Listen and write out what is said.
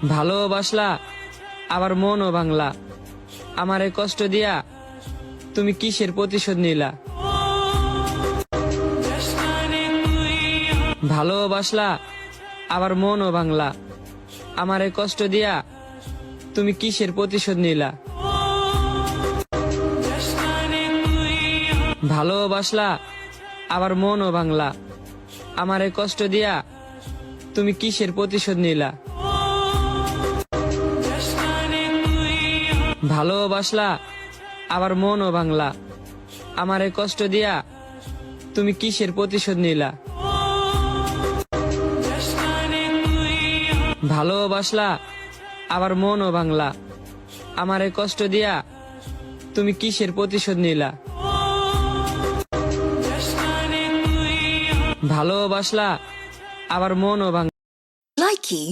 ভালোবাসলা আবার মনও ভাঙলা, আমারে কষ্ট দিয়া তুমি কিসের প্রতিশোধ নিলা? ভালোবাসলা আবার মনও ভাঙলা, আমারে কষ্ট দিয়া তুমি কিসের প্রতিশোধ নিলা? ভালোবাসলা আবার মনও ভাঙলা, আমারে কষ্ট দিয়া তুমি কিসের প্রতিশোধ নিলা? ভালোবাসলা আবার মনও ভাঙলা, আমারে কষ্ট দিয়া তুমি কিসের প্রতিশোধ নিলা? ভালোবাসলা আবার মনও ভাঙলা, আমারে কষ্ট দিয়া তুমি কিসের প্রতিশোধ নিলা? ভালোবাসলা আবার মনও ভাঙলা। Likey